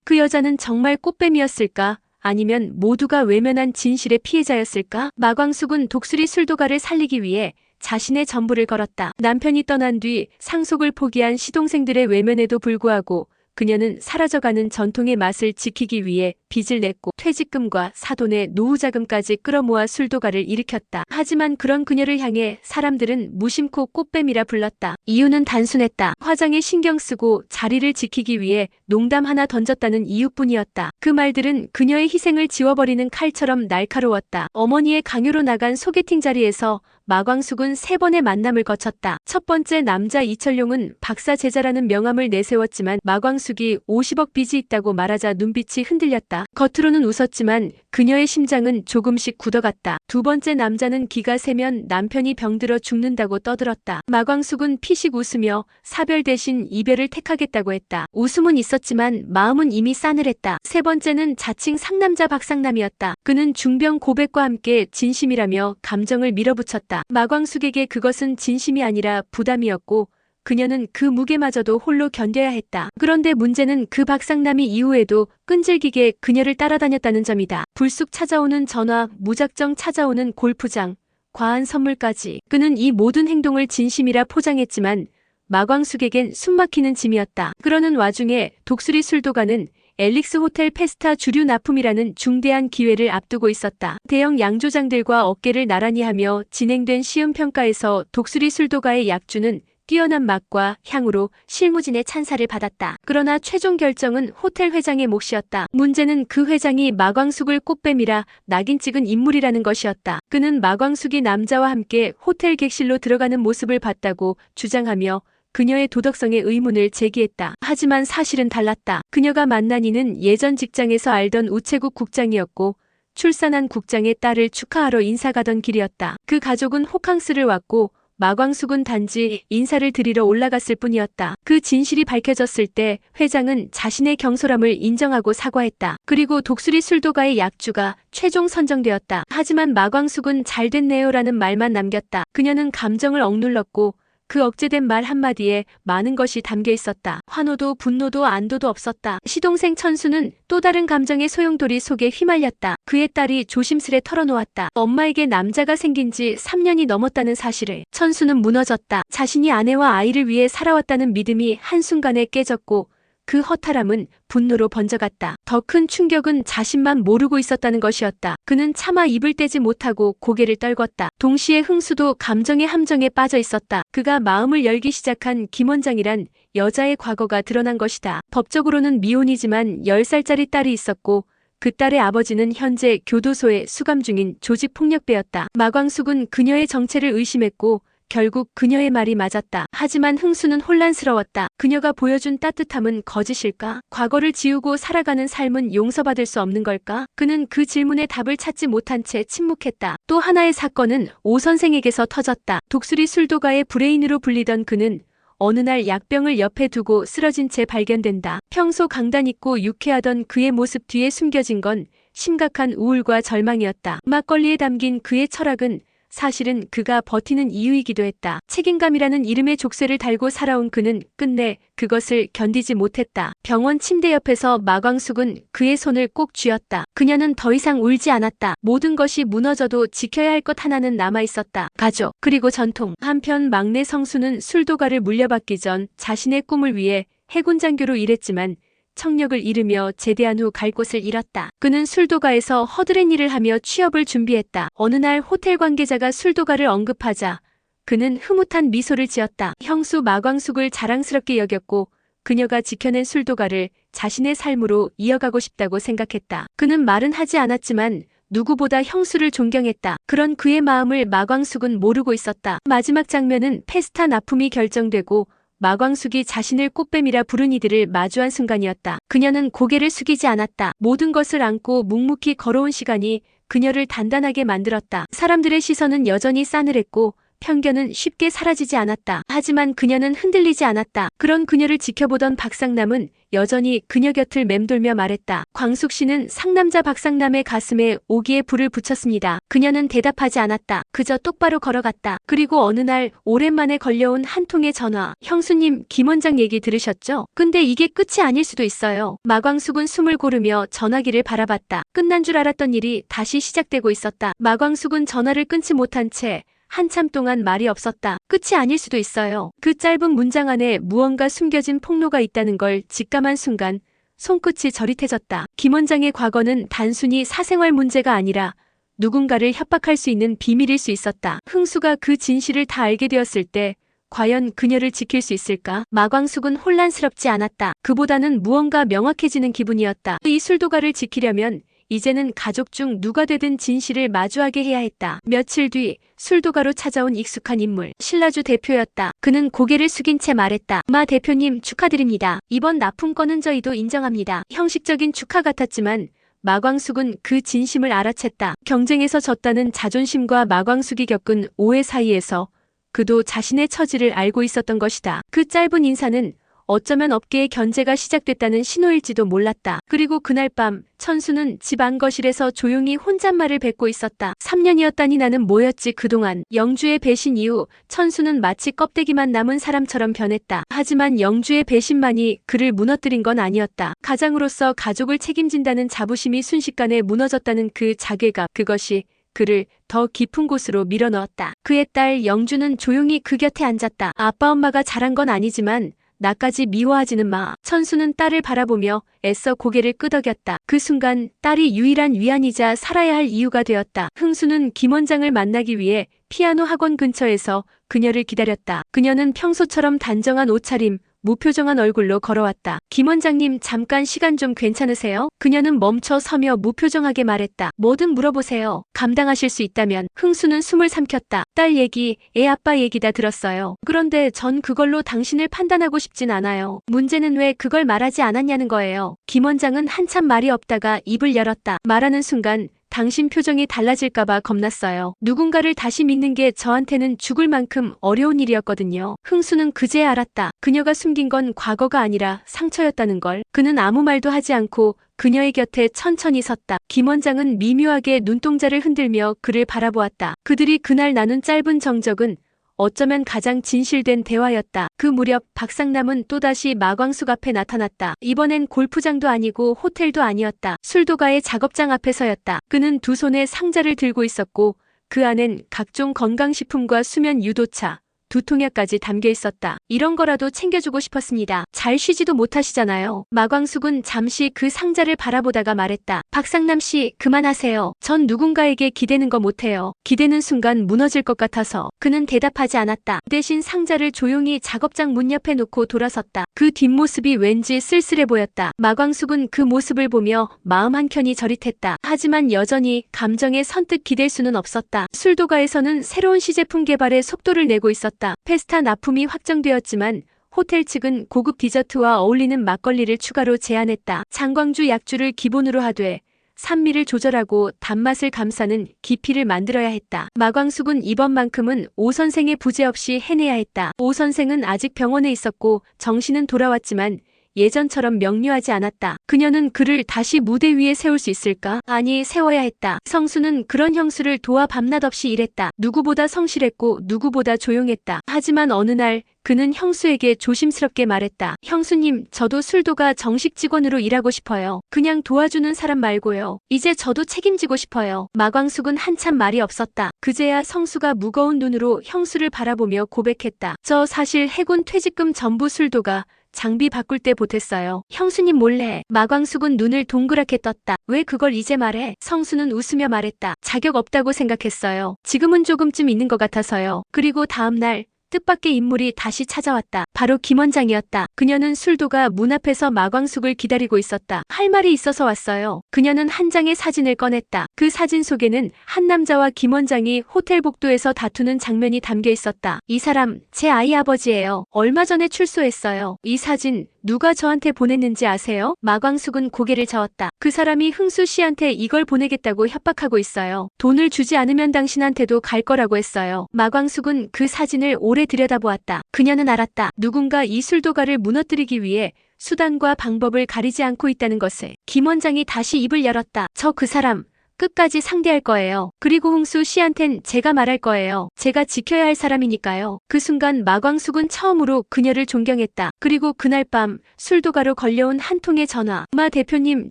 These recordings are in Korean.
그 여자는 정말 꽃뱀이었을까? 아니면 모두가 외면한 진실의 피해자였을까? 마광숙은 독수리 술도가를 살리기 위해 자신의 전부를 걸었다. 남편이 떠난 뒤 상속을 포기한 시동생들의 외면에도 불구하고 그녀는 사라져가는 전통의 맛을 지키기 위해 빚을 냈고 퇴직금과 사돈의 노후자금까지 끌어모아 술도가를 일으켰다. 하지만 그런 그녀를 향해 사람들은 무심코 꽃뱀이라 불렀다. 이유는 단순했다. 화장에 신경 쓰고 자리를 지키기 위해 농담 하나 던졌다는 이유뿐이었다. 그 말들은 그녀의 희생을 지워버리는 칼처럼 날카로웠다. 어머니의 강요로 나간 소개팅 자리에서 마광숙은 3번의 만남을 거쳤다. 첫 번째 남자 이철용은 박사 제자라는 명함을 내세웠지만 마광숙이 50억 빚이 있다고 말하자 눈빛이 흔들렸다. 겉으로는 웃었지만 그녀의 심장은 조금씩 굳어갔다. 두 번째 남자는 기가 세면 남편이 병들어 죽는다고 떠들었다. 마광숙은 피식 웃으며 사별 대신 이별을 택하겠다고 했다. 웃음은 있었지만 마음은 이미 싸늘했다. 세 번째는 자칭 상남자 박상남이었다. 그는 중병 고백과 함께 진심이라며 감정을 밀어붙였다. 마광숙에게 그것은 진심이 아니라 부담이었고 그녀는 그 무게마저도 홀로 견뎌야 했다. 그런데 문제는 그 박상남이 이후에도 끈질기게 그녀를 따라다녔다는 점이다. 불쑥 찾아오는 전화, 무작정 찾아오는 골프장, 과한 선물까지. 그는 이 모든 행동을 진심이라 포장했지만 마광숙에겐 숨막히는 짐이었다. 그러는 와중에 독수리 술도가는 앨릭스 호텔 페스타 주류 납품이라는 중대한 기회를 앞두고 있었다. 대형 양조장들과 어깨를 나란히 하며 진행된 시음평가에서 독수리 술도가의 약주는 뛰어난 맛과 향으로 실무진의 찬사를 받았다. 그러나 최종 결정은 호텔 회장의 몫이었다. 문제는 그 회장이 마광숙을 꽃뱀이라 낙인 찍은 인물이라는 것이었다. 그는 마광숙이 남자와 함께 호텔 객실로 들어가는 모습을 봤다고 주장하며 그녀의 도덕성에 의문을 제기했다. 하지만 사실은 달랐다. 그녀가 만난 이는 예전 직장에서 알던 우체국 국장이었고 출산한 국장의 딸을 축하하러 인사가던 길이었다. 그 가족은 호캉스를 왔고 마광숙은 단지 인사를 드리러 올라갔을 뿐이었다. 그 진실이 밝혀졌을 때 회장은 자신의 경솔함을 인정하고 사과했다. 그리고 독수리 술도가의 약주가 최종 선정되었다. 하지만 마광숙은 잘 됐네요라는 말만 남겼다. 그녀는 감정을 억눌렀고 그 억제된 말 한마디에 많은 것이 담겨 있었다. 환호도 분노도 안도도 없었다. 시동생 천수는 또 다른 감정의 소용돌이 속에 휘말렸다. 그의 딸이 조심스레 털어놓았다. 엄마에게 남자가 생긴 지 3년이 넘었다는 사실을. 천수는 무너졌다. 자신이 아내와 아이를 위해 살아왔다는 믿음이 한순간에 깨졌고 그 허탈함은 분노로 번져갔다. 더 큰 충격은 자신만 모르고 있었다는 것이었다. 그는 차마 입을 떼지 못하고 고개를 떨궜다. 동시에 흥수도 감정의 함정에 빠져 있었다. 그가 마음을 열기 시작한 김 원장이란 여자의 과거가 드러난 것이다. 법적으로는 미혼이지만 10살짜리 딸이 있었고 그 딸의 아버지는 현재 교도소에 수감 중인 조직폭력배였다. 마광숙은 그녀의 정체를 의심했고 결국 그녀의 말이 맞았다. 하지만 흥수는 혼란스러웠다. 그녀가 보여준 따뜻함은 거짓일까? 과거를 지우고 살아가는 삶은 용서받을 수 없는 걸까? 그는 그 질문에 답을 찾지 못한 채 침묵했다. 또 하나의 사건은 오 선생에게서 터졌다. 독수리 술도가의 브레인으로 불리던 그는 어느 날 약병을 옆에 두고 쓰러진 채 발견된다. 평소 강단 있고 유쾌하던 그의 모습 뒤에 숨겨진 건 심각한 우울과 절망이었다. 막걸리에 담긴 그의 철학은 사실은 그가 버티는 이유이기도 했다. 책임감이라는 이름의 족쇄를 달고 살아온 그는 끝내 그것을 견디지 못했다. 병원 침대 옆에서 마광숙은 그의 손을 꼭 쥐었다. 그녀는 더 이상 울지 않았다. 모든 것이 무너져도 지켜야 할 것 하나는 남아있었다. 가족, 그리고 전통. 한편 막내 성수는 술도가를 물려받기 전 자신의 꿈을 위해 해군 장교로 일했지만 청력을 잃으며 제대한 후 갈 곳을 잃었다. 그는 술도가에서 허드렛 일을 하며 취업을 준비했다. 어느 날 호텔 관계자가 술도가를 언급하자 그는 흐뭇한 미소를 지었다. 형수 마광숙을 자랑스럽게 여겼고 그녀가 지켜낸 술도가를 자신의 삶으로 이어가고 싶다고 생각했다. 그는 말은 하지 않았지만 누구보다 형수를 존경했다. 그런 그의 마음을 마광숙은 모르고 있었다. 마지막 장면은 페스타 납품이 결정되고 마광숙이 자신을 꽃뱀이라 부른 이들을 마주한 순간이었다. 그녀는 고개를 숙이지 않았다. 모든 것을 안고 묵묵히 걸어온 시간이 그녀를 단단하게 만들었다. 사람들의 시선은 여전히 싸늘했고 편견은 쉽게 사라지지 않았다. 하지만 그녀는 흔들리지 않았다. 그런 그녀를 지켜보던 박상남은 여전히 그녀 곁을 맴돌며 말했다. 광숙 씨는 상남자 박상남의 가슴에 오기에 불을 붙였습니다. 그녀는 대답하지 않았다. 그저 똑바로 걸어갔다. 그리고 어느 날 오랜만에 걸려온 한 통의 전화. 형수님, 김 원장 얘기 들으셨죠? 근데 이게 끝이 아닐 수도 있어요. 마광숙은 숨을 고르며 전화기를 바라봤다. 끝난 줄 알았던 일이 다시 시작되고 있었다. 마광숙은 전화를 끊지 못한 채 한참 동안 말이 없었다. 끝이 아닐 수도 있어요. 그 짧은 문장 안에 무언가 숨겨진 폭로가 있다는 걸 직감한 순간 손끝이 저릿해졌다. 김 원장의 과거는 단순히 사생활 문제가 아니라 누군가를 협박할 수 있는 비밀일 수 있었다. 흥수가 그 진실을 다 알게 되었을 때 과연 그녀를 지킬 수 있을까? 마광숙은 혼란스럽지 않았다. 그보다는 무언가 명확해지는 기분이었다. 이 술도가를 지키려면 이제는 가족 중 누가 되든 진실을 마주하게 해야 했다. 며칠 뒤 술도가로 찾아온 익숙한 인물, 신라주 대표였다. 그는 고개를 숙인 채 말했다. 마 대표님, 축하드립니다. 이번 납품 건은 저희도 인정합니다. 형식적인 축하 같았지만 마광숙은 그 진심을 알아챘다. 경쟁에서 졌다는 자존심과 마광숙이 겪은 오해 사이에서 그도 자신의 처지를 알고 있었던 것이다. 그 짧은 인사는 어쩌면 업계의 견제가 시작됐다는 신호일지도 몰랐다. 그리고 그날 밤 천수는 집 안거실에서 조용히 혼잣말을 뱉고 있었다. 3년이었다니 나는 뭐였지 그동안. 영주의 배신 이후 천수는 마치 껍데기만 남은 사람처럼 변했다. 하지만 영주의 배신만이 그를 무너뜨린 건 아니었다. 가장으로서 가족을 책임진다는 자부심이 순식간에 무너졌다는 그 자괴감, 그것이 그를 더 깊은 곳으로 밀어넣었다. 그의 딸 영주는 조용히 그 곁에 앉았다. 아빠 엄마가 잘한 건 아니지만 나까지 미워하지는 마. 천수는 딸을 바라보며 애써 고개를 끄덕였다. 그 순간 딸이 유일한 위안이자 살아야 할 이유가 되었다. 흥수는 김 원장을 만나기 위해 피아노 학원 근처에서 그녀를 기다렸다. 그녀는 평소처럼 단정한 옷차림, 무표정한 얼굴로 걸어왔다. 김 원장님, 잠깐 시간 좀 괜찮으세요? 그녀는 멈춰 서며 무표정하게 말했다. 뭐든 물어보세요. 감당하실 수 있다면. 흥수는 숨을 삼켰다. 딸 얘기, 애 아빠 얘기 다 들었어요. 그런데 전 그걸로 당신을 판단하고 싶진 않아요. 문제는 왜 그걸 말하지 않았냐는 거예요. 김 원장은 한참 말이 없다가 입을 열었다. 말하는 순간 당신 표정이 달라질까봐 겁났어요. 누군가를 다시 믿는 게 저한테는 죽을 만큼 어려운 일이었거든요. 흥수는 그제야 알았다. 그녀가 숨긴 건 과거가 아니라 상처였다는 걸. 그는 아무 말도 하지 않고 그녀의 곁에 천천히 섰다. 김 원장은 미묘하게 눈동자를 흔들며 그를 바라보았다. 그들이 그날 나눈 짧은 정적은 어쩌면 가장 진실된 대화였다. 그 무렵 박상남은 또다시 마광숙 앞에 나타났다. 이번엔 골프장도 아니고 호텔도 아니었다. 술도가의 작업장 앞에 서였다. 그는 두 손에 상자를 들고 있었고 그 안엔 각종 건강식품과 수면 유도차, 두통약까지 담겨 있었다. 이런 거라도 챙겨주고 싶었습니다. 잘 쉬지도 못하시잖아요. 마광숙은 잠시 그 상자를 바라보다가 말했다. 박상남 씨, 그만하세요. 전 누군가에게 기대는 거 못해요. 기대는 순간 무너질 것 같아서. 그는 대답하지 않았다. 대신 상자를 조용히 작업장 문 옆에 놓고 돌아섰다. 그 뒷모습이 왠지 쓸쓸해 보였다. 마광숙은 그 모습을 보며 마음 한켠이 저릿했다. 하지만 여전히 감정에 선뜻 기댈 수는 없었다. 술도가에서는 새로운 시제품 개발에 속도를 내고 있었다. 페스타 납품이 확정되었지만 호텔 측은 고급 디저트와 어울리는 막걸리를 추가로 제안했다. 장광주 약주를 기본으로 하되 산미를 조절하고 단맛을 감싸는 기피를 만들어야 했다. 마광숙은 이번만큼은 오 선생의 부재 없이 해내야 했다. 오 선생은 아직 병원에 있었고 정신은 돌아왔지만 예전처럼 명료하지 않았다. 그녀는 그를 다시 무대 위에 세울 수 있을까? 아니, 세워야 했다. 성수는 그런 형수를 도와 밤낮 없이 일했다. 누구보다 성실했고 누구보다 조용했다. 하지만 어느 날 그는 형수에게 조심스럽게 말했다. 형수님, 저도 술도가 정식 직원으로 일하고 싶어요. 그냥 도와주는 사람 말고요. 이제 저도 책임지고 싶어요. 마광숙은 한참 말이 없었다. 그제야 성수가 무거운 눈으로 형수를 바라보며 고백했다. 저 사실 해군 퇴직금 전부 술도가 장비 바꿀 때 보탰어요. 형수님 몰래. 마광숙은 눈을 동그랗게 떴다. 왜 그걸 이제 말해? 성수는 웃으며 말했다. 자격 없다고 생각했어요. 지금은 조금쯤 있는 것 같아서요. 그리고 다음 날 뜻밖의 인물이 다시 찾아왔다. 바로 김 원장이었다. 그녀는 술도가 문 앞에서 마광숙을 기다리고 있었다. 할 말이 있어서 왔어요. 그녀는 한 장의 사진을 꺼냈다. 그 사진 속에는 한 남자와 김 원장이 호텔 복도에서 다투는 장면이 담겨 있었다. 이 사람 제 아이 아버지예요. 얼마 전에 출소했어요. 이 사진 누가 저한테 보냈는지 아세요? 마광숙은 고개를 저었다. 그 사람이 흥수 씨한테 이걸 보내겠다고 협박하고 있어요. 돈을 주지 않으면 당신한테도 갈 거라고 했어요. 마광숙은 그 사진을 오래 들여다보았다. 그녀는 알았다. 누군가 이 술도가를 무너뜨리기 위해 수단과 방법을 가리지 않고 있다는 것을. 김 원장이 다시 입을 열었다. 저 그 사람 끝까지 상대할 거예요. 그리고 흥수 씨한텐 제가 말할 거예요. 제가 지켜야 할 사람이니까요. 그 순간 마광숙은 처음으로 그녀를 존경했다. 그리고 그날 밤 술도가로 걸려온 한 통의 전화. 마 대표님,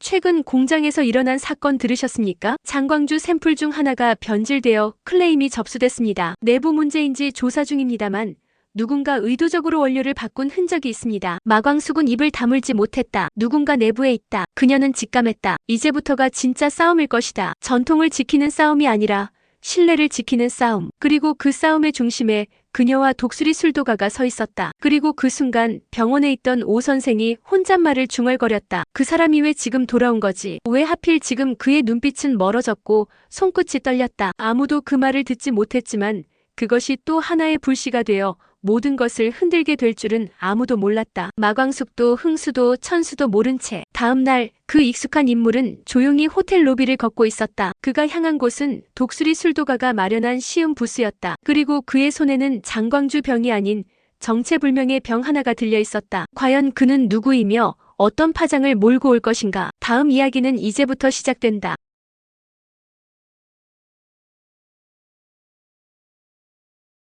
최근 공장에서 일어난 사건 들으셨습니까? 장광주 샘플 중 하나가 변질되어 클레임이 접수됐습니다. 내부 문제인지 조사 중입니다만 누군가 의도적으로 원료를 바꾼 흔적이 있습니다. 마광숙은 입을 다물지 못했다. 누군가 내부에 있다. 그녀는 직감했다. 이제부터가 진짜 싸움일 것이다. 전통을 지키는 싸움이 아니라 신뢰를 지키는 싸움. 그리고 그 싸움의 중심에 그녀와 독수리 술도가가 서 있었다. 그리고 그 순간 병원에 있던 오 선생이 혼잣말을 중얼거렸다. 그 사람이 왜 지금 돌아온 거지? 왜 하필 지금? 그의 눈빛은 멀어졌고 손끝이 떨렸다. 아무도 그 말을 듣지 못했지만 그것이 또 하나의 불씨가 되어 모든 것을 흔들게 될 줄은 아무도 몰랐다. 마광숙도 흥수도 천수도 모른 채 다음 날 그 익숙한 인물은 조용히 호텔 로비를 걷고 있었다. 그가 향한 곳은 독수리 술도가가 마련한 시음 부스였다. 그리고 그의 손에는 장광주 병이 아닌 정체불명의 병 하나가 들려 있었다. 과연 그는 누구이며 어떤 파장을 몰고 올 것인가? 다음 이야기는 이제부터 시작된다.